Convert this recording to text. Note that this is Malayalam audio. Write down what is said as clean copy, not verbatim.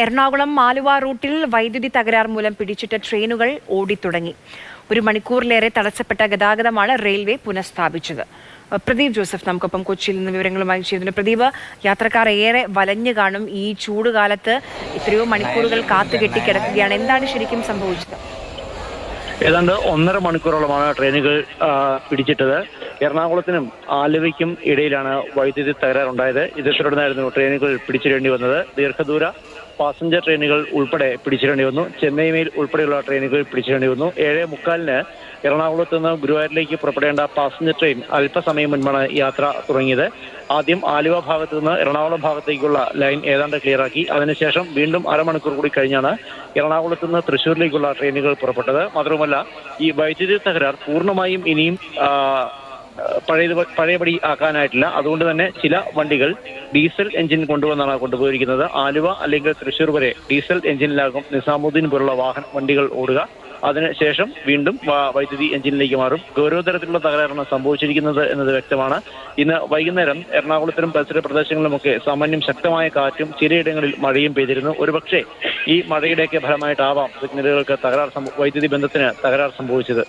എറണാകുളം ആലുവ റൂട്ടിൽ വൈദ്യുതി തകരാർ മൂലം പിടിച്ചിട്ട ട്രെയിനുകൾ ഓടിത്തുടങ്ങി. 1 മണിക്കൂറിലേറെ തടസ്സപ്പെട്ട ഗതാഗതമാണ് റെയിൽവേ പുനഃസ്ഥാപിച്ചത്. പ്രദീപ് ജോസഫ് നമുക്കൊപ്പം കൊച്ചിയിൽ നിന്ന് വിവരങ്ങളുമായി ചേരുന്നു. പ്രദീപ്, യാത്രക്കാർ ഏറെ വലഞ്ഞു കാണും. ഈ ചൂടുകാലത്ത് എത്രയോ മണിക്കൂറുകൾ കാത്തുകെട്ടി കിടക്കുകയാണ്. എന്താണ് ശരിക്കും സംഭവിച്ചത്? ഏതാണ്ട് 1.5 മണിക്കൂറോളമാണ് ട്രെയിനുകൾ പിടിച്ചിട്ടത്. എറണാകുളത്തിനും ആലുവയ്ക്കും ഇടയിലാണ് വൈദ്യുതി തകരാറുണ്ടായത്. ഇതേ തുടർന്നായിരുന്നു ട്രെയിനുകൾ പിടിച്ചിടേണ്ടി വന്നത്. ദീർഘദൂര പാസഞ്ചർ ട്രെയിനുകൾ ഉൾപ്പെടെ പിടിച്ചിടേണ്ടി വന്നു. ചെന്നൈ മെയിൽ ഉൾപ്പെടെയുള്ള ട്രെയിനുകൾ പിടിച്ചിടേണ്ടി വന്നു. 7:45-ന് എറണാകുളത്ത് നിന്ന് ഗുരുവായൂരിലേക്ക് പുറപ്പെടേണ്ട പാസഞ്ചർ ട്രെയിൻ അല്പസമയം മുൻപാണ് യാത്ര തുടങ്ങിയത്. ആദ്യം ആലുവ ഭാഗത്തു നിന്ന് എറണാകുളം ഭാഗത്തേക്കുള്ള ലൈൻ ഏതാണ്ട് ക്ലിയറാക്കി. അതിനുശേഷം വീണ്ടും അരമണിക്കൂർ കൂടി കഴിഞ്ഞാണ് എറണാകുളത്ത് നിന്ന് തൃശ്ശൂരിലേക്കുള്ള ട്രെയിനുകൾ പുറപ്പെട്ടത്. മാത്രമല്ല, ഈ വൈദ്യുതി തകരാർ പൂർണ്ണമായും ഇനിയും പഴയപടി ആക്കാനായിട്ടില്ല. അതുകൊണ്ട് തന്നെ ചില വണ്ടികൾ ഡീസൽ എഞ്ചിൻ കൊണ്ടുവന്നാണ് കൊണ്ടുപോയിരിക്കുന്നത്. ആലുവ അല്ലെങ്കിൽ തൃശ്ശൂർ വരെ ഡീസൽ എഞ്ചിനിലാകും നിസാമുദ്ദീൻ പോലുള്ള വണ്ടികൾ ഓടുക. അതിനുശേഷം വീണ്ടും വൈദ്യുതി എഞ്ചിനിലേക്ക് മാറും. ഗൗരവതരത്തിലുള്ള തകരാറാണ് സംഭവിച്ചിരിക്കുന്നത് എന്നത് വ്യക്തമാണ്. ഇന്ന് വൈകുന്നേരം എറണാകുളത്തിലും പരിസര പ്രദേശങ്ങളിലുമൊക്കെ സാമാന്യം ശക്തമായ കാറ്റും ചിലയിടങ്ങളിൽ മഴയും പെയ്തിരുന്നു. ഒരുപക്ഷെ ഈ മഴയുടെയൊക്കെ ഫലമായിട്ടാവാം സിഗ്നലുകൾക്ക് വൈദ്യുതി ബന്ധത്തിന് തകരാർ സംഭവിച്ചത്.